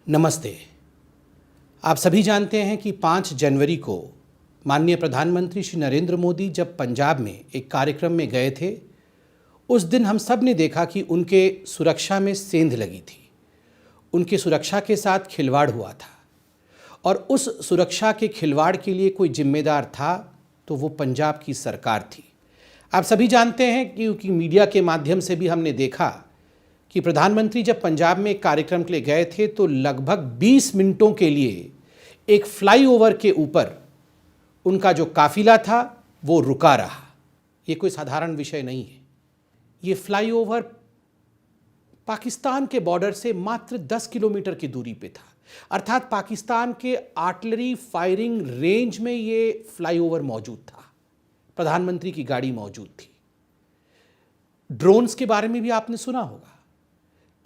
नमस्ते। आप सभी जानते हैं कि 5 जनवरी को माननीय प्रधानमंत्री श्री नरेंद्र मोदी जब पंजाब में एक कार्यक्रम में गए थे, उस दिन हम सब ने देखा कि उनके सुरक्षा में सेंध लगी थी। उनकी सुरक्षा के साथ खिलवाड़ हुआ था और उस सुरक्षा के खिलवाड़ के लिए कोई जिम्मेदार था तो वो पंजाब की सरकार थी। आप सभी जानते हैं क्योंकि मीडिया के माध्यम से भी हमने देखा कि प्रधानमंत्री जब पंजाब में एक कार्यक्रम के लिए गए थे तो लगभग 20 मिनटों के लिए एक फ्लाईओवर के ऊपर उनका जो काफिला था वो रुका रहा। ये कोई साधारण विषय नहीं है। ये फ्लाईओवर पाकिस्तान के बॉर्डर से मात्र 10 किलोमीटर की दूरी पे था, अर्थात पाकिस्तान के आर्टिलरी फायरिंग रेंज में ये फ्लाईओवर मौजूद था। प्रधानमंत्री की गाड़ी मौजूद थी। ड्रोन्स के बारे में भी आपने सुना होगा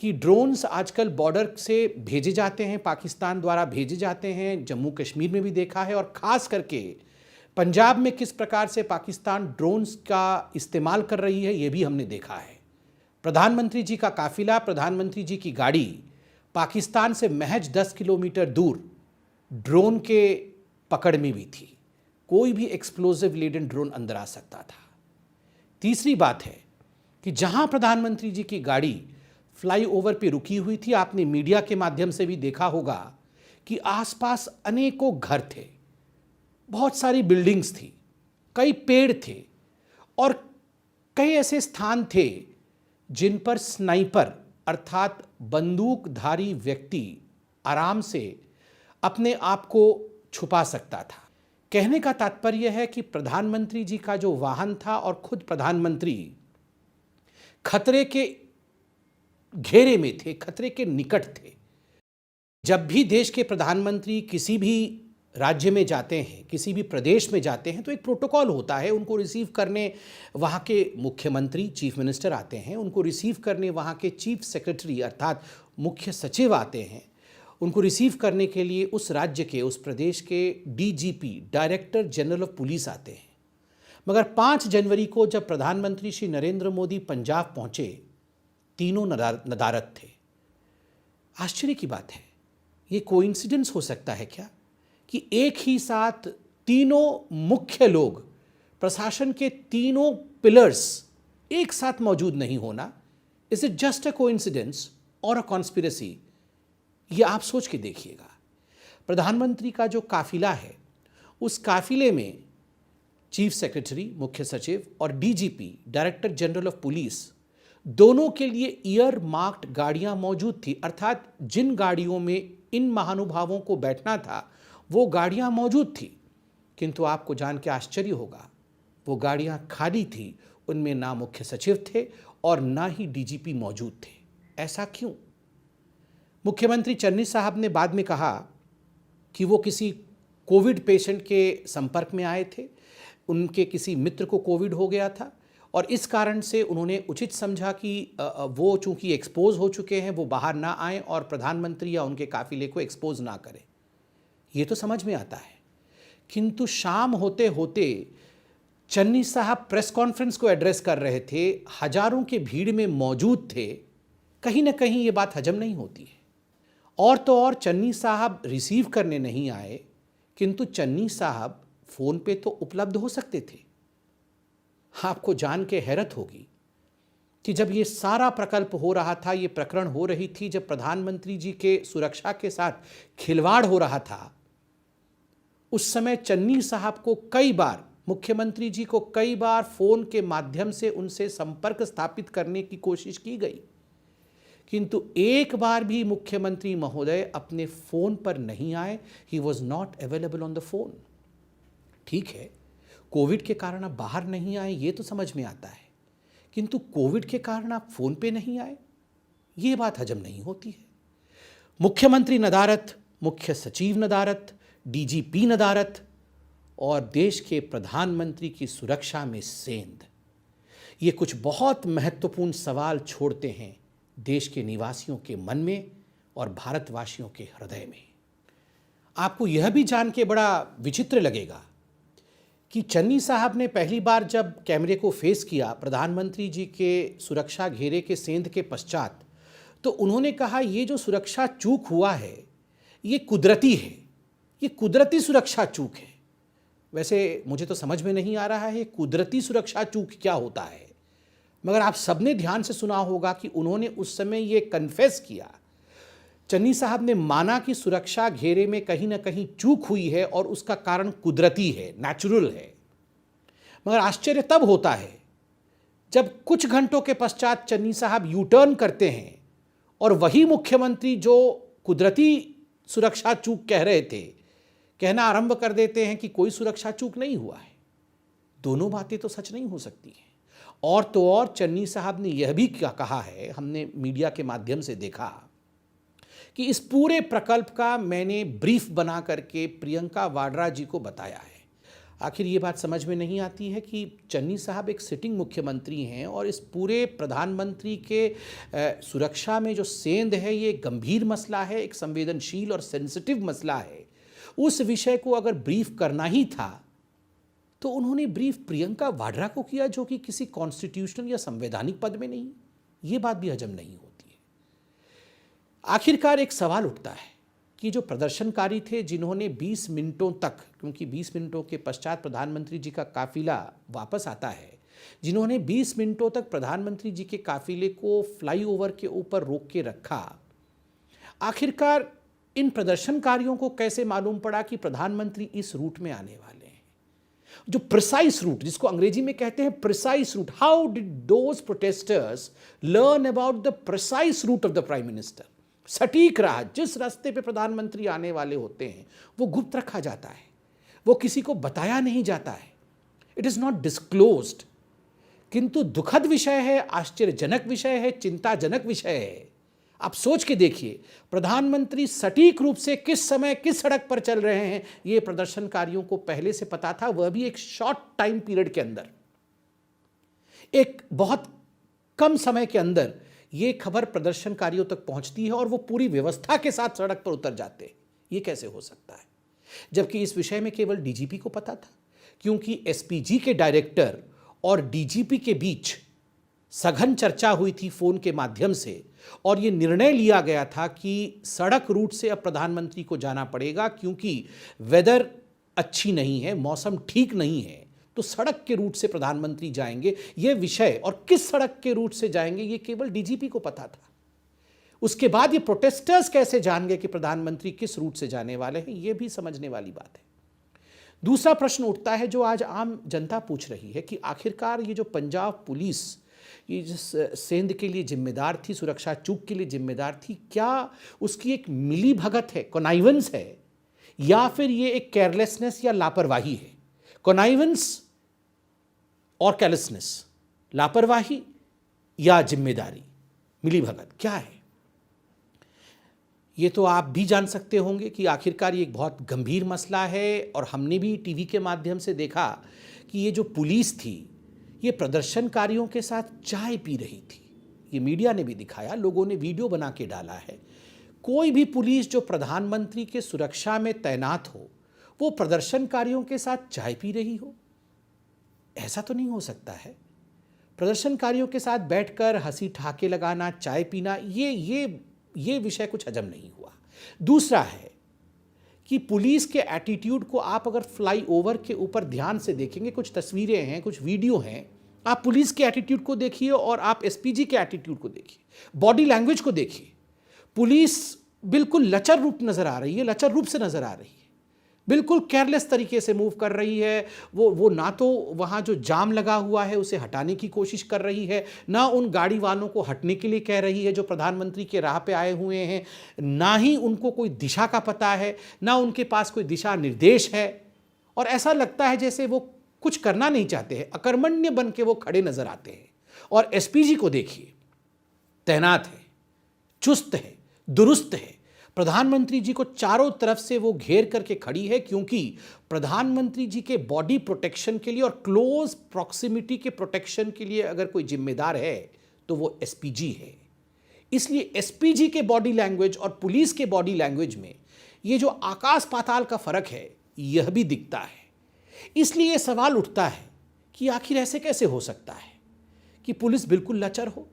कि ड्रोन्स आजकल बॉर्डर से भेजे जाते हैं, पाकिस्तान द्वारा भेजे जाते हैं। जम्मू कश्मीर में भी देखा है और ख़ास करके पंजाब में किस प्रकार से पाकिस्तान ड्रोन्स का इस्तेमाल कर रही है ये भी हमने देखा है। प्रधानमंत्री जी का काफिला, प्रधानमंत्री जी की गाड़ी पाकिस्तान से महज 10 किलोमीटर दूर ड्रोन के पकड़ में भी थी। कोई भी एक्सप्लोजिव लेडन ड्रोन अंदर आ सकता था। तीसरी बात है कि जहां प्रधानमंत्री जी की गाड़ी फ्लाईओवर पे रुकी हुई थी, आपने मीडिया के माध्यम से भी देखा होगा कि आसपास अनेकों घर थे, बहुत सारी बिल्डिंग्स थी, कई पेड़ थे और कई ऐसे स्थान थे जिन पर स्नाइपर अर्थात बंदूकधारी व्यक्ति आराम से अपने आप को छुपा सकता था। कहने का तात्पर्य है कि प्रधानमंत्री जी का जो वाहन था और खुद प्रधानमंत्री खतरे के घेरे में थे, खतरे के निकट थे। जब भी देश के प्रधानमंत्री किसी भी राज्य में जाते हैं, किसी भी प्रदेश में जाते हैं तो एक प्रोटोकॉल होता है। उनको रिसीव करने वहाँ के मुख्यमंत्री, चीफ मिनिस्टर आते हैं। उनको रिसीव करने वहाँ के चीफ सेक्रेटरी अर्थात मुख्य सचिव आते हैं। उनको रिसीव करने के लिए उस राज्य के, उस प्रदेश के DGP, director general of police आते हैं। मगर 5 जनवरी को जब प्रधानमंत्री श्री नरेंद्र मोदी पंजाब पहुँचे, तीनों नदारद थे। आश्चर्य की बात है, ये कोइंसिडेंस हो सकता है क्या कि एक ही साथ तीनों मुख्य लोग, प्रशासन के तीनों पिलर्स एक साथ मौजूद नहीं होना? Is it just a coincidence और अ कॉन्स्पिरेसी? ये आप सोच के देखिएगा। प्रधानमंत्री का जो काफिला है, उस काफिले में चीफ सेक्रेटरी, मुख्य सचिव और DGP, director general of police, दोनों के लिए ईयर मार्क्ड गाड़ियां मौजूद थी। अर्थात जिन गाड़ियों में इन महानुभावों को बैठना था वो गाड़ियां मौजूद थी, किंतु आपको जान के आश्चर्य होगा वो गाड़ियां खाली थी। उनमें ना मुख्य सचिव थे और ना ही डीजीपी मौजूद थे। ऐसा क्यों? मुख्यमंत्री चन्नी साहब ने बाद में कहा कि वो किसी कोविड पेशेंट के संपर्क में आए थे, उनके किसी मित्र को कोविड हो गया था और इस कारण से उन्होंने उचित समझा कि वो चूंकि एक्सपोज हो चुके हैं, वो बाहर ना आएं और प्रधानमंत्री या उनके काफिले को एक्सपोज ना करें। ये तो समझ में आता है, किंतु शाम होते होते चन्नी साहब प्रेस कॉन्फ्रेंस को एड्रेस कर रहे थे, हजारों के भीड़ में मौजूद थे। कहीं ना कहीं ये बात हजम नहीं होती है। और तो और चन्नी साहब रिसीव करने नहीं आए, किंतु चन्नी साहब फोन पे तो उपलब्ध हो सकते थे। आपको जान के हैरत होगी कि जब ये सारा प्रकल्प हो रहा था, ये प्रकरण हो रही थी, जब प्रधानमंत्री जी के सुरक्षा के साथ खिलवाड़ हो रहा था, उस समय चन्नी साहब को कई बार, मुख्यमंत्री जी को कई बार फोन के माध्यम से उनसे संपर्क स्थापित करने की कोशिश की गई, किंतु एक बार भी मुख्यमंत्री महोदय अपने फोन पर नहीं आए। He was not available on the phone. ठीक है, कोविड के कारण आप बाहर नहीं आए, ये तो समझ में आता है, किंतु कोविड के कारण आप फोन पे नहीं आए, ये बात हजम नहीं होती है। मुख्यमंत्री नदारद, मुख्य सचिव नदारद, डीजीपी नदारद और देश के प्रधानमंत्री की सुरक्षा में सेंध। ये कुछ बहुत महत्वपूर्ण सवाल छोड़ते हैं देश के निवासियों के मन में और भारतवासियों के हृदय में। आपको यह भी जान के बड़ा विचित्र लगेगा कि चन्नी साहब ने पहली बार जब कैमरे को फेस किया प्रधानमंत्री जी के सुरक्षा घेरे के सेंध के पश्चात, तो उन्होंने कहा ये जो सुरक्षा चूक हुआ है ये कुदरती है, ये कुदरती सुरक्षा चूक है। वैसे मुझे तो समझ में नहीं आ रहा है कुदरती सुरक्षा चूक क्या होता है, मगर आप सबने ध्यान से सुना होगा कि उन्होंने उस समय ये कन्फेस किया, चन्नी साहब ने माना कि सुरक्षा घेरे में कहीं ना कहीं चूक हुई है और उसका कारण कुदरती है, नेचुरल है। मगर आश्चर्य तब होता है जब कुछ घंटों के पश्चात चन्नी साहब यू टर्न करते हैं और वही मुख्यमंत्री जो कुदरती सुरक्षा चूक कह रहे थे, कहना आरंभ कर देते हैं कि कोई सुरक्षा चूक नहीं हुआ है। दोनों बातें तो सच नहीं हो सकती हैं। और तो और चन्नी साहब ने यह भी क्या कहा है, हमने मीडिया के माध्यम से देखा कि इस पूरे प्रकल्प का मैंने ब्रीफ बना करके प्रियंका वाड्रा जी को बताया है। आखिर ये बात समझ में नहीं आती है कि चन्नी साहब एक सिटिंग मुख्यमंत्री हैं और इस पूरे प्रधानमंत्री के सुरक्षा में जो सेंध है, ये गंभीर मसला है, एक संवेदनशील और सेंसिटिव मसला है। उस विषय को अगर ब्रीफ करना ही था तो उन्होंने ब्रीफ प्रियंका वाड्रा को किया, जो कि किसी कॉन्स्टिट्यूशनल या संवैधानिक पद में नहीं। ये बात भी हजम नहीं होती है। आखिरकार एक सवाल उठता है कि जो प्रदर्शनकारी थे, जिन्होंने 20 मिनटों तक, क्योंकि 20 मिनटों के पश्चात प्रधानमंत्री जी का काफिला वापस आता है, जिन्होंने 20 मिनटों तक प्रधानमंत्री जी के काफिले को फ्लाईओवर के ऊपर रोक के रखा, आखिरकार इन प्रदर्शनकारियों को कैसे मालूम पड़ा कि प्रधानमंत्री इस रूट में आने वाले हैं? जो प्रिसाइज रूट, जिसको अंग्रेजी में कहते हैं precise route, how did those protesters learn about the precise route of the prime minister? सटीक राह, जिस रास्ते पे प्रधानमंत्री आने वाले होते हैं, वो गुप्त रखा जाता है, वो किसी को बताया नहीं जाता है। It is not disclosed. किंतु दुखद विषय है, आश्चर्यजनक विषय है, चिंताजनक विषय है। आप सोच के देखिए, प्रधानमंत्री सटीक रूप से किस समय किस सड़क पर चल रहे हैं, ये प्रदर्शनकारियों को पहले से पता था, वह भी एक शॉर्ट टाइम पीरियड के अंदर, एक बहुत कम समय के अंदर ये खबर प्रदर्शनकारियों तक पहुंचती है और वो पूरी व्यवस्था के साथ सड़क पर उतर जाते हैं। ये कैसे हो सकता है? जबकि इस विषय में केवल डीजीपी को पता था, क्योंकि एसपीजी के डायरेक्टर और डीजीपी के बीच सघन चर्चा हुई थी फोन के माध्यम से, और ये निर्णय लिया गया था कि सड़क रूट से अब प्रधानमंत्री को जाना पड़ेगा, क्योंकि वेदर अच्छी नहीं है, मौसम ठीक नहीं है, तो सड़क के रूट से प्रधानमंत्री जाएंगे। यह विषय और किस सड़क के रूट से जाएंगे ये केवल डीजीपी को पता था। उसके बाद ये प्रोटेस्टर्स कैसे जान गए कि प्रधानमंत्री किस रूट से जाने वाले हैं, ये भी समझने वाली बात है। दूसरा प्रश्न उठता है जो आज आम जनता पूछ रही है कि आखिरकार ये जो पंजाब पुलिस ये जिस सेंध के लिए जिम्मेदार थी, सुरक्षा चूक के लिए जिम्मेदार थी, क्या उसकी एक मिली भगत है, कॉनाइवेंस है, या फिर ये एक केयरलेसनेस या लापरवाही है? कॉनाइवेंस और केयरलेसनेस, लापरवाही या जिम्मेदारी, मिली भगत क्या है? ये तो आप भी जान सकते होंगे कि आखिरकार ये एक बहुत गंभीर मसला है। और हमने भी टीवी के माध्यम से देखा कि ये जो पुलिस थी, ये प्रदर्शनकारियों के साथ चाय पी रही थी। ये मीडिया ने भी दिखाया, लोगों ने वीडियो बना के डाला है। कोई भी पुलिस जो प्रधानमंत्री के सुरक्षा में तैनात हो, वो प्रदर्शनकारियों के साथ चाय पी रही हो? ऐसा तो नहीं हो सकता है। प्रदर्शनकारियों के साथ बैठकर हंसी ठहाके लगाना, चाय पीना, ये विषय कुछ हजम नहीं हुआ। दूसरा है कि पुलिस के एटीट्यूड को आप अगर फ्लाईओवर के ऊपर ध्यान से देखेंगे, कुछ तस्वीरें हैं, कुछ वीडियो हैं, आप पुलिस के एटीट्यूड को देखिए और आप एसपीजी के एटीट्यूड को देखिए, बॉडी लैंग्वेज को देखिए। पुलिस बिल्कुल लचर रूप नजर आ रही है, लचर रूप से नजर आ रही है, बिल्कुल केयरलेस तरीके से मूव कर रही है। वो ना तो वहाँ जो जाम लगा हुआ है उसे हटाने की कोशिश कर रही है, ना उन गाड़ी वालों को हटने के लिए कह रही है जो प्रधानमंत्री के राह पे आए हुए हैं, ना ही उनको कोई दिशा का पता है, ना उनके पास कोई दिशा निर्देश है। और ऐसा लगता है जैसे वो कुछ करना नहीं चाहते हैं, अकर्मण्य बन के वो खड़े नजर आते हैं। और एसपीजी को देखिए, तैनात है, चुस्त है, दुरुस्त है। प्रधानमंत्री जी को चारों तरफ से वो घेर करके खड़ी है, क्योंकि प्रधानमंत्री जी के बॉडी प्रोटेक्शन के लिए और क्लोज प्रॉक्सिमिटी के प्रोटेक्शन के लिए अगर कोई जिम्मेदार है तो वो एसपीजी है। इसलिए एसपीजी के बॉडी लैंग्वेज और पुलिस के बॉडी लैंग्वेज में ये जो आकाश पाताल का फर्क है, यह भी दिखता है। इसलिए ये सवाल उठता है कि आखिर ऐसे कैसे हो सकता है कि पुलिस बिल्कुल लचर हो,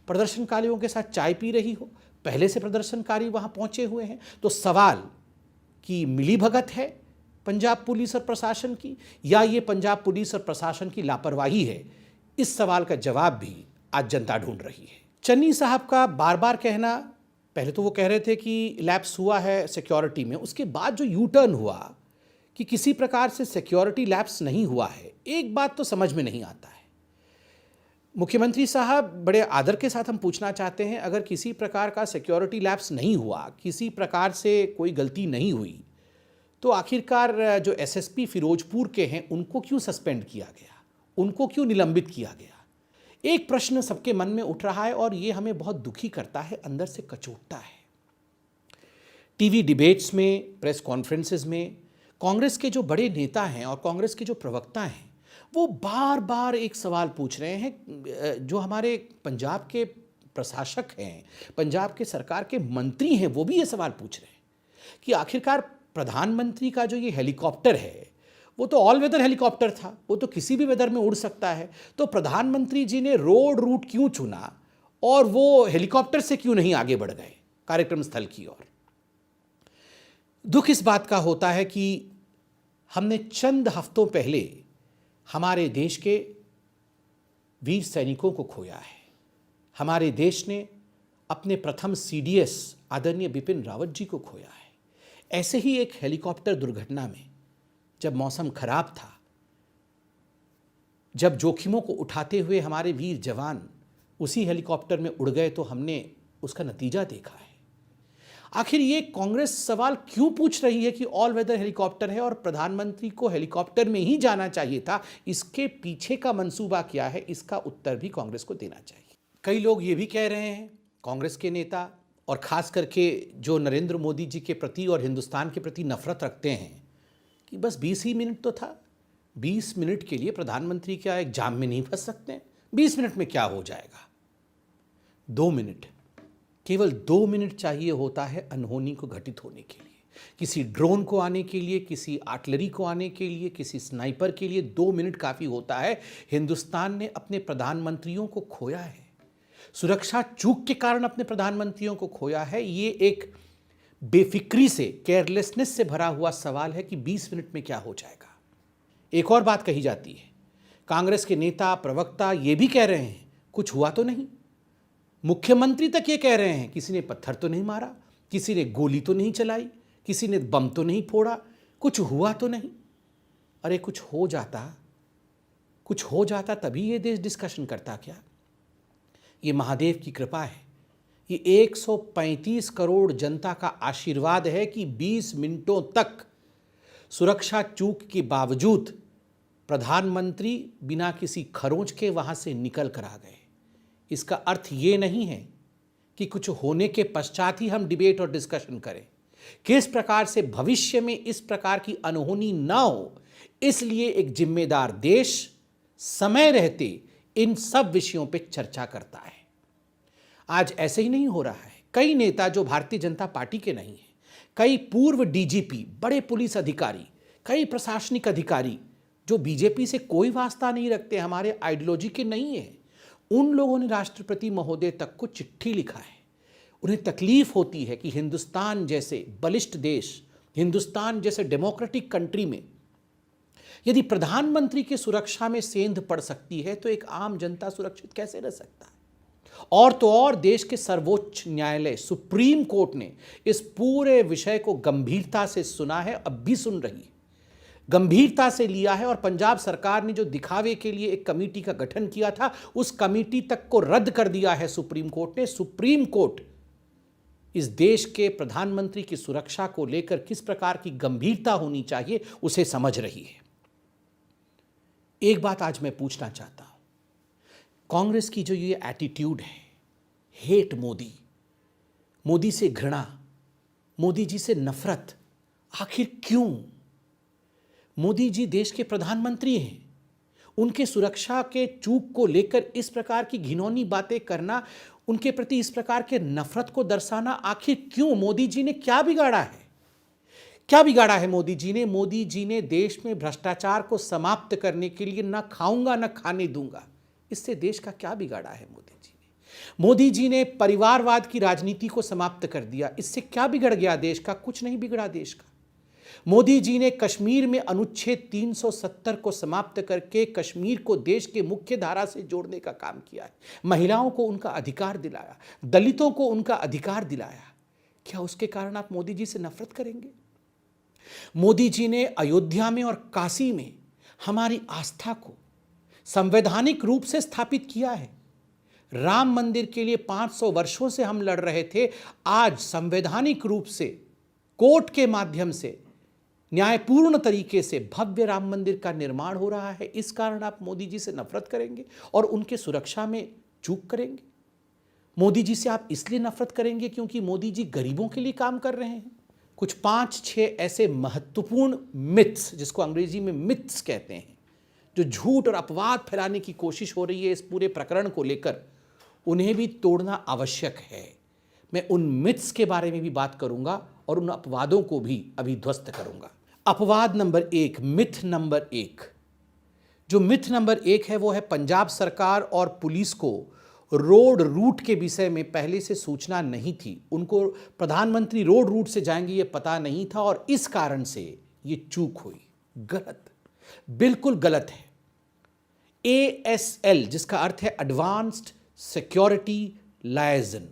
प्रदर्शनकारियों के साथ चाय पी रही हो, पहले से प्रदर्शनकारी वहां पहुंचे हुए हैं। तो सवाल कि मिलीभगत है पंजाब पुलिस और प्रशासन की, या ये पंजाब पुलिस और प्रशासन की लापरवाही है, इस सवाल का जवाब भी आज जनता ढूंढ रही है। चन्नी साहब का बार बार कहना, पहले तो वो कह रहे थे कि लैप्स हुआ है सिक्योरिटी में, उसके बाद जो यू टर्न हुआ कि किसी प्रकार से सिक्योरिटी लैप्स नहीं हुआ है, एक बात तो समझ में नहीं आता है। मुख्यमंत्री साहब, बड़े आदर के साथ हम पूछना चाहते हैं, अगर किसी प्रकार का सिक्योरिटी लैप्स नहीं हुआ, किसी प्रकार से कोई गलती नहीं हुई, तो आखिरकार जो एसएसपी फिरोजपुर के हैं उनको क्यों सस्पेंड किया गया, उनको क्यों निलंबित किया गया? एक प्रश्न सबके मन में उठ रहा है और ये हमें बहुत दुखी करता है, अंदर से कचोटता है। टीवी डिबेट्स में, प्रेस कॉन्फ्रेंसेस में कांग्रेस के जो बड़े नेता हैं और कांग्रेस के जो प्रवक्ता हैं, वो बार बार एक सवाल पूछ रहे हैं। जो हमारे पंजाब के प्रशासक हैं, पंजाब के सरकार के मंत्री हैं, वो भी ये सवाल पूछ रहे हैं कि आखिरकार प्रधानमंत्री का जो ये हेलीकॉप्टर है, वो तो ऑल वेदर हेलीकॉप्टर था, वो तो किसी भी वेदर में उड़ सकता है, तो प्रधानमंत्री जी ने रोड रूट क्यों चुना और वो हेलीकॉप्टर से क्यों नहीं आगे बढ़ गए कार्यक्रम स्थल की ओर? दुख इस बात का होता है कि हमने चंद हफ्तों पहले हमारे देश के वीर सैनिकों को खोया है। हमारे देश ने अपने प्रथम सीडीएस आदरणीय बिपिन रावत जी को खोया है। ऐसे ही एक हेलीकॉप्टर दुर्घटना में, जब मौसम खराब था, जब जोखिमों को उठाते हुए हमारे वीर जवान उसी हेलीकॉप्टर में उड़ गए, तो हमने उसका नतीजा देखा है। आखिर ये कांग्रेस सवाल क्यों पूछ रही है कि ऑल वेदर हेलीकॉप्टर है और प्रधानमंत्री को हेलीकॉप्टर में ही जाना चाहिए था? इसके पीछे का मंसूबा क्या है, इसका उत्तर भी कांग्रेस को देना चाहिए। कई लोग ये भी कह रहे हैं, कांग्रेस के नेता और खास करके जो नरेंद्र मोदी जी के प्रति और हिंदुस्तान के प्रति नफरत रखते हैं, कि बस 20 ही मिनट तो था, 20 मिनट के लिए प्रधानमंत्री क्या एक जाम में नहीं फंस सकते? 20 मिनट में क्या हो जाएगा? 2 मिनट, केवल 2 मिनट चाहिए होता है अनहोनी को घटित होने के लिए। किसी ड्रोन को आने के लिए, किसी आर्टिलरी को आने के लिए, किसी स्नाइपर के लिए 2 मिनट काफ़ी होता है। हिंदुस्तान ने अपने प्रधानमंत्रियों को खोया है, सुरक्षा चूक के कारण अपने प्रधानमंत्रियों को खोया है। ये एक बेफिक्री से, केयरलेसनेस से भरा हुआ सवाल है कि 20 मिनट में क्या हो जाएगा। एक और बात कही जाती है, कांग्रेस के नेता प्रवक्ता ये भी कह रहे हैं कुछ हुआ तो नहीं। मुख्यमंत्री तक ये कह रहे हैं किसी ने पत्थर तो नहीं मारा, किसी ने गोली तो नहीं चलाई, किसी ने बम तो नहीं फोड़ा, कुछ हुआ तो नहीं। अरे कुछ हो जाता तभी ये देश डिस्कशन करता क्या? ये महादेव की कृपा है, ये 135 करोड़ जनता का आशीर्वाद है कि 20 मिनटों तक सुरक्षा चूक के बावजूद प्रधानमंत्री बिना किसी खरोंच के वहां से निकल कर आ गए। इसका अर्थ ये नहीं है कि कुछ होने के पश्चात ही हम डिबेट और डिस्कशन करें। किस प्रकार से भविष्य में इस प्रकार की अनहोनी ना हो, इसलिए एक जिम्मेदार देश समय रहते इन सब विषयों पर चर्चा करता है। आज ऐसे ही नहीं हो रहा है। कई नेता जो भारतीय जनता पार्टी के नहीं हैं, कई पूर्व डीजीपी, बड़े पुलिस अधिकारी, कई प्रशासनिक अधिकारी जो बीजेपी से कोई वास्ता नहीं रखते, हमारे आइडियोलॉजी के नहीं है, उन लोगों ने राष्ट्रपति महोदय तक को चिट्ठी लिखा है। उन्हें तकलीफ होती है कि हिंदुस्तान जैसे बलिष्ठ देश, हिंदुस्तान जैसे डेमोक्रेटिक कंट्री में यदि प्रधानमंत्री की सुरक्षा में सेंध पड़ सकती है, तो एक आम जनता सुरक्षित कैसे रह सकता है? और तो और देश के सर्वोच्च न्यायालय सुप्रीम कोर्ट ने इस पूरे विषय को गंभीरता से सुना है, अब भी सुन रही है, गंभीरता से लिया है। और पंजाब सरकार ने जो दिखावे के लिए एक कमेटी का गठन किया था, उस कमेटी तक को रद्द कर दिया है सुप्रीम कोर्ट ने। सुप्रीम कोर्ट इस देश के प्रधानमंत्री की सुरक्षा को लेकर किस प्रकार की गंभीरता होनी चाहिए उसे समझ रही है। एक बात आज मैं पूछना चाहता हूं, कांग्रेस की जो ये एटीट्यूड है, हेट मोदी, मोदी से घृणा, मोदी जी से नफरत, आखिर क्यों? मोदी जी देश के प्रधानमंत्री हैं, उनके सुरक्षा के चूक को लेकर इस प्रकार की घिनौनी बातें करना, उनके प्रति इस प्रकार के नफरत को दर्शाना आखिर क्यों? मोदी जी ने क्या बिगाड़ा है? क्या बिगाड़ा है मोदी जी ने? मोदी जी ने देश में भ्रष्टाचार को समाप्त करने के लिए ना खाऊंगा ना खाने दूंगा, इससे देश का क्या बिगाड़ा है मोदी जी ने? मोदी जी ने परिवारवाद की राजनीति को समाप्त कर दिया। इससे क्या बिगड़ गया देश का? कुछ नहीं बिगड़ा देश का। मोदी जी ने कश्मीर में अनुच्छेद 370 को समाप्त करके कश्मीर को देश के मुख्य धारा से जोड़ने का काम किया है। महिलाओं को उनका अधिकार दिलाया, दलितों को उनका अधिकार दिलाया। क्या उसके कारण आप मोदी जी से नफरत करेंगे? मोदी जी ने अयोध्या में और काशी में हमारी आस्था को संवैधानिक रूप से स्थापित किया है। राम मंदिर के लिए 500 वर्षों से हम लड़ रहे थे। आज संवैधानिक रूप से कोर्ट के माध्यम से न्यायपूर्ण तरीके से भव्य राम मंदिर का निर्माण हो रहा है। इस कारण आप मोदी जी से नफरत करेंगे और उनके सुरक्षा में चूक करेंगे। मोदी जी से आप इसलिए नफरत करेंगे क्योंकि मोदी जी गरीबों के लिए काम कर रहे हैं। कुछ 5-6 ऐसे महत्वपूर्ण मिथ्स, जिसको अंग्रेजी में मिथ्स कहते हैं, जो झूठ और अपवाद फैलाने की कोशिश हो रही है इस पूरे प्रकरण को लेकर, उन्हें भी तोड़ना आवश्यक है। मैं उन मिथ्स के बारे में भी बात करूंगा और उन अपवादों को भी अभी ध्वस्त करूंगा। अपवाद नंबर 1, मिथ नंबर 1। जो मिथ नंबर 1 है वो है पंजाब सरकार और पुलिस को रोड रूट के विषय में पहले से सूचना नहीं थी। उनको प्रधानमंत्री रोड रूट से जाएंगे ये पता नहीं था और इस कारण से ये चूक हुई। गलत, बिल्कुल गलत है। ASL, जिसका अर्थ है एडवांस्ड सिक्योरिटी लायजन,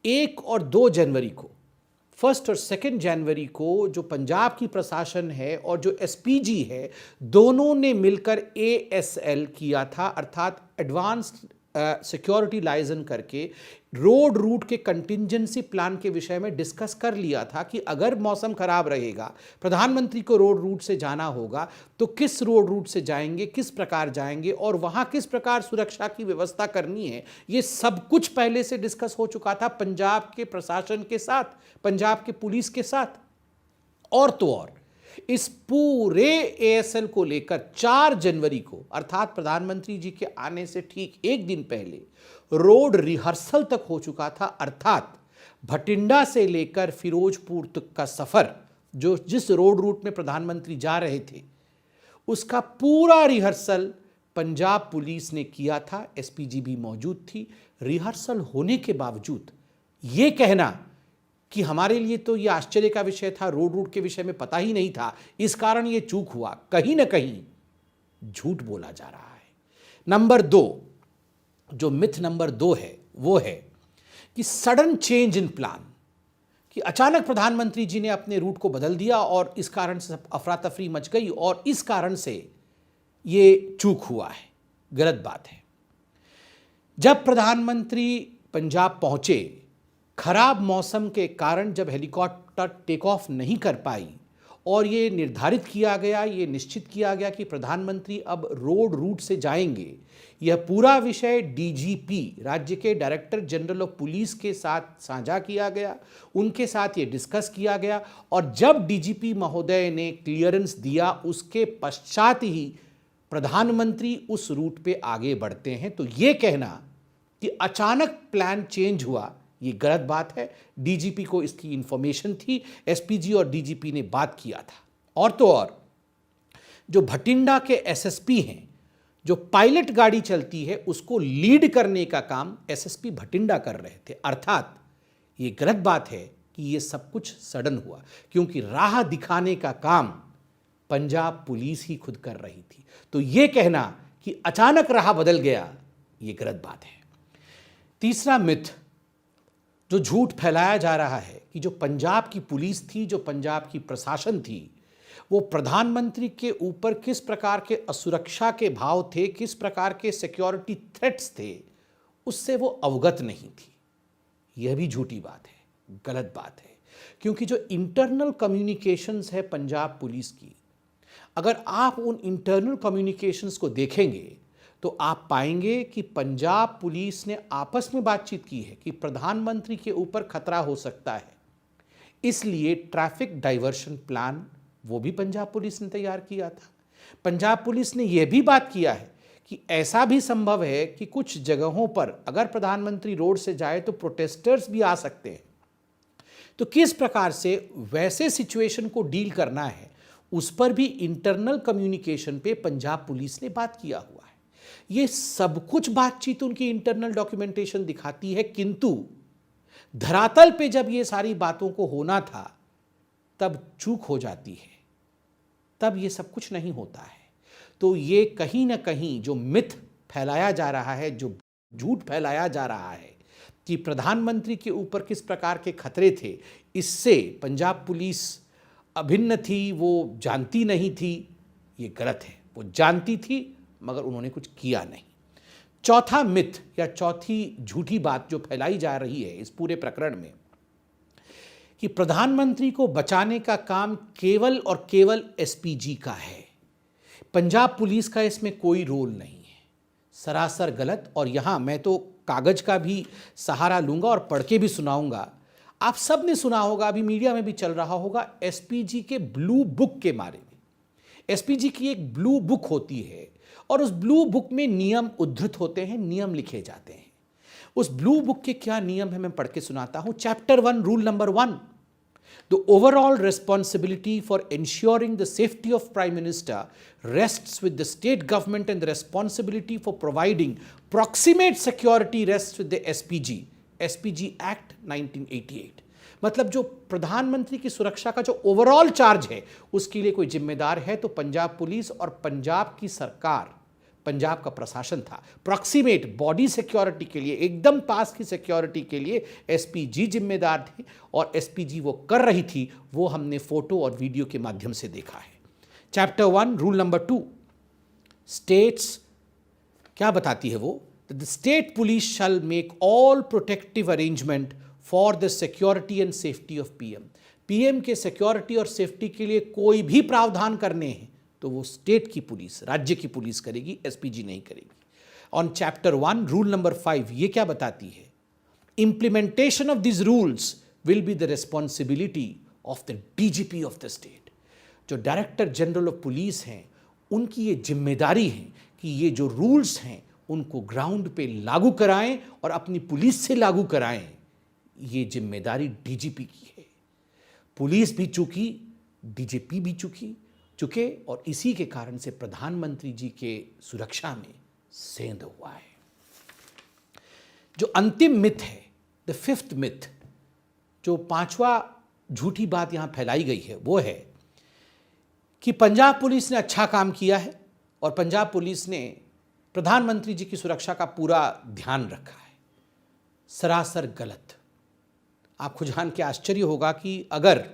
1 और 2 जनवरी को, 1 और 2 जनवरी को जो पंजाब की प्रशासन है और जो SPG है, दोनों ने मिलकर ASL किया था, अर्थात एडवांस्ड सिक्योरिटी लाइजन करके रोड रूट के कंटिंजेंसी प्लान के विषय में डिस्कस कर लिया था कि अगर मौसम खराब रहेगा, प्रधानमंत्री को रोड रूट से जाना होगा, तो किस रोड रूट से जाएंगे, किस प्रकार जाएंगे और वहां किस प्रकार सुरक्षा की व्यवस्था करनी है। ये सब कुछ पहले से डिस्कस हो चुका था पंजाब के प्रशासन के साथ, पंजाब के पुलिस के साथ। और तो और इस पूरे ASL को लेकर 4 जनवरी को, अर्थात प्रधानमंत्री जी के आने से ठीक 1 दिन पहले, रोड रिहर्सल तक हो चुका था। अर्थात भटिंडा से लेकर फिरोजपुर तक का सफर, जो जिस रोड रूट में प्रधानमंत्री जा रहे थे, उसका पूरा रिहर्सल पंजाब पुलिस ने किया था। SPG भी मौजूद थी। रिहर्सल होने के बावजूद ये कहना कि हमारे लिए तो ये आश्चर्य का विषय था, रोड रूट के विषय में पता ही नहीं था, इस कारण ये चूक हुआ, कहीं ना कहीं झूठ बोला जा रहा है। नंबर 2, जो मिथ नंबर 2 है वो है कि सडन चेंज इन प्लान, कि अचानक प्रधानमंत्री जी ने अपने रूट को बदल दिया और इस कारण से अफरा तफरी मच गई और इस कारण से ये चूक हुआ है। गलत बात है। जब प्रधानमंत्री पंजाब पहुंचे, खराब मौसम के कारण जब हेलीकॉप्टर टेक ऑफ नहीं कर पाई और ये निर्धारित किया गया, ये निश्चित किया गया कि प्रधानमंत्री अब रोड रूट से जाएंगे, यह पूरा विषय DGP, राज्य के डायरेक्टर जनरल ऑफ पुलिस के साथ साझा किया गया, उनके साथ ये डिस्कस किया गया और जब DGP महोदय ने क्लियरेंस दिया, उसके पश्चात ही प्रधानमंत्री उस रूट पे आगे बढ़ते हैं। तो ये कहना कि अचानक प्लान चेंज हुआ, ये गलत बात है। DGP को इसकी इंफॉर्मेशन थी, SPG और DGP ने बात किया था। और तो और जो भटिंडा के SSP हैं, जो पायलट गाड़ी चलती है, उसको लीड करने का काम SSP भटिंडा कर रहे थे। अर्थात ये गलत बात है कि ये सब कुछ सडन हुआ, क्योंकि राह दिखाने का काम पंजाब पुलिस ही खुद कर रही थी। तो ये कहना कि अचानक राह बदल गया, ये गलत बात है। तीसरा मिथ जो झूठ फैलाया जा रहा है कि जो पंजाब की पुलिस थी, जो पंजाब की प्रशासन थी, वो प्रधानमंत्री के ऊपर किस प्रकार के असुरक्षा के भाव थे, किस प्रकार के सिक्योरिटी थ्रेट्स थे, उससे वो अवगत नहीं थी। यह भी झूठी बात है, गलत बात है। क्योंकि जो इंटरनल कम्युनिकेशंस है पंजाब पुलिस की, अगर आप उन इंटरनल कम्युनिकेशंस को देखेंगे तो आप पाएंगे कि पंजाब पुलिस ने आपस में बातचीत की है कि प्रधानमंत्री के ऊपर खतरा हो सकता है, इसलिए ट्रैफिक डाइवर्शन प्लान वो भी पंजाब पुलिस ने तैयार किया था। पंजाब पुलिस ने यह भी बात किया है कि ऐसा भी संभव है कि कुछ जगहों पर अगर प्रधानमंत्री रोड से जाए तो प्रोटेस्टर्स भी आ सकते हैं। तो किस प्रकार से वैसे सिचुएशन को डील करना है, उस पर भी इंटरनल कम्युनिकेशन पे पंजाब पुलिस ने बात किया हुआ है। ये सब कुछ बातचीत उनकी इंटरनल डॉक्यूमेंटेशन दिखाती है, किंतु धरातल पे जब ये सारी बातों को होना था तब चूक हो जाती है, तब ये सब कुछ नहीं होता है। तो ये कहीं ना कहीं जो मिथ फैलाया जा रहा है, जो झूठ फैलाया जा रहा है कि प्रधानमंत्री के ऊपर किस प्रकार के खतरे थे, इससे पंजाब पुलिस अभिन्न थी, वो जानती नहीं थी, ये गलत है। वो जानती थी मगर उन्होंने कुछ किया नहीं। चौथा मिथ या चौथी झूठी बात जो फैलाई जा रही है इस पूरे प्रकरण में कि प्रधानमंत्री को बचाने का काम केवल और केवल एसपीजी का है, पंजाब पुलिस का इसमें कोई रोल नहीं है। सरासर गलत। और यहाँ मैं तो कागज का भी सहारा लूंगा और पढ़ के भी सुनाऊंगा। आप सब ने सुना होगा, अभी मीडिया में भी चल रहा होगा, एसपीजी के ब्लू बुक के बारे में। एसपीजी की एक ब्लू बुक होती है और उस ब्लू बुक में नियम उद्धृत होते हैं, नियम लिखे जाते हैं। उस ब्लू बुक के क्या नियम है मैं पढ़ के सुनाता हूं। Chapter 1, rule number 1, The overall responsibility for ensuring the safety of Prime Minister rests with the state government and the responsibility for providing proximate security rests with the SPG Act 1988। मतलब जो प्रधानमंत्री की सुरक्षा का जो ओवरऑल चार्ज है उसके लिए कोई जिम्मेदार है तो पंजाब पुलिस और पंजाब की सरकार, पंजाब का प्रशासन था। प्रॉक्सिमेट बॉडी सिक्योरिटी के लिए, एकदम पास की सिक्योरिटी के लिए एसपीजी जिम्मेदार थे और एसपीजी वो कर रही थी, वो हमने फोटो और वीडियो के माध्यम से देखा है। चैप्टर 1, रूल नंबर 2, स्टेट्स क्या बताती है वो? The state police shell make all protective arrangement for the security and safety of PM. PM के सिक्योरिटी और सेफ्टी के लिए कोई भी प्रावधान करने हैं तो वो स्टेट की पुलिस, राज्य की पुलिस करेगी, एसपीजी नहीं करेगी। ऑन चैप्टर 1, रूल नंबर 5, ये क्या बताती है? Implementation of this rules will be the responsibility of the DGP of the state. जो डायरेक्टर जनरल ऑफ पुलिस हैं उनकी ये जिम्मेदारी है कि ये जो रूल्स हैं उनको ग्राउंड पे लागू कराएं और अपनी पुलिस से लागू कराएं। ये जिम्मेदारी डीजीपी की है। पुलिस भी चूकी, डीजीपी भी चुके और इसी के कारण से प्रधानमंत्री जी के सुरक्षा में सेंध हुआ है। जो अंतिम मिथ है, द फिफ्थ मिथ, जो पांचवा झूठी बात यहां फैलाई गई है वो है कि पंजाब पुलिस ने अच्छा काम किया है और पंजाब पुलिस ने प्रधानमंत्री जी की सुरक्षा का पूरा ध्यान रखा है। सरासर गलत। आपको जान के आश्चर्य होगा कि अगर,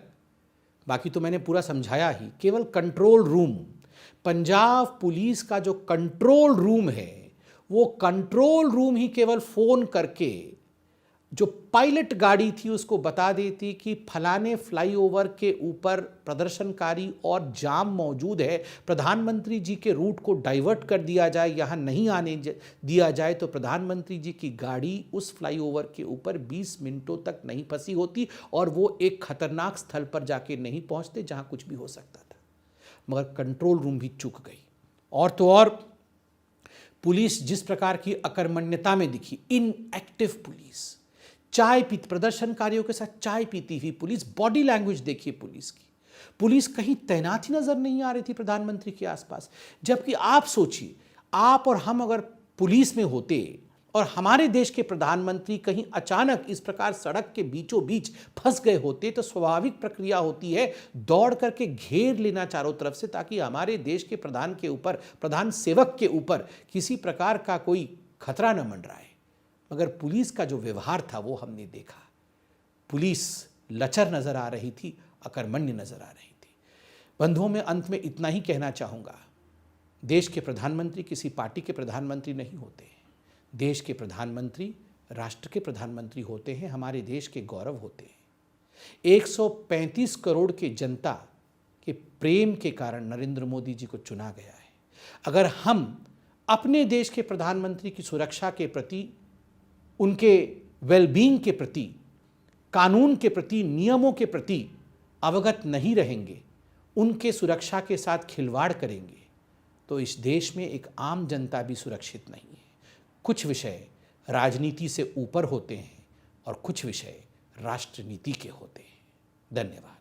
बाकी तो मैंने पूरा समझाया ही, केवल कंट्रोल रूम, पंजाब पुलिस का जो कंट्रोल रूम है वो कंट्रोल रूम ही केवल फोन करके जो पायलट गाड़ी थी उसको बता देती कि फलाने फ्लाईओवर के ऊपर प्रदर्शनकारी और जाम मौजूद है, प्रधानमंत्री जी के रूट को डाइवर्ट कर दिया जाए, यहाँ नहीं आने दिया जाए, तो प्रधानमंत्री जी की गाड़ी उस फ्लाईओवर के ऊपर 20 मिनटों तक नहीं फंसी होती और वो एक खतरनाक स्थल पर जाके नहीं पहुँचते जहाँ कुछ भी हो सकता था। मगर कंट्रोल रूम भी चूक गई। और तो और पुलिस जिस प्रकार की अकर्मण्यता में दिखी, इनएक्टिव पुलिस, चाय पीती, प्रदर्शनकारियों के साथ चाय पीती हुई पुलिस, बॉडी लैंग्वेज देखिए पुलिस की। पुलिस कहीं तैनात ही नजर नहीं आ रही थी प्रधानमंत्री के आसपास। जबकि आप सोचिए, आप और हम अगर पुलिस में होते और हमारे देश के प्रधानमंत्री कहीं अचानक इस प्रकार सड़क के बीचों बीच फंस गए होते तो स्वाभाविक प्रक्रिया होती है दौड़ करके घेर लेना चारों तरफ से, ताकि हमारे देश के प्रधान के ऊपर, प्रधान सेवक के ऊपर किसी प्रकार का कोई खतरा न मंडराए। मगर पुलिस का जो व्यवहार था वो हमने देखा। पुलिस लचर नजर आ रही थी, अकर्मण्य नजर आ रही थी। बंधुओं, में अंत में इतना ही कहना चाहूँगा, देश के प्रधानमंत्री किसी पार्टी के प्रधानमंत्री नहीं होते हैं। देश के प्रधानमंत्री राष्ट्र के प्रधानमंत्री होते हैं, हमारे देश के गौरव होते हैं। 135 करोड़ की जनता के प्रेम के कारण नरेंद्र मोदी जी को चुना गया है। अगर हम अपने देश के प्रधानमंत्री की सुरक्षा के प्रति, उनके वेलबींग के प्रति, कानून के प्रति, नियमों के प्रति अवगत नहीं रहेंगे, उनके सुरक्षा के साथ खिलवाड़ करेंगे, तो इस देश में एक आम जनता भी सुरक्षित नहीं है। कुछ विषय राजनीति से ऊपर होते हैं और कुछ विषय राष्ट्रनीति के होते हैं। धन्यवाद।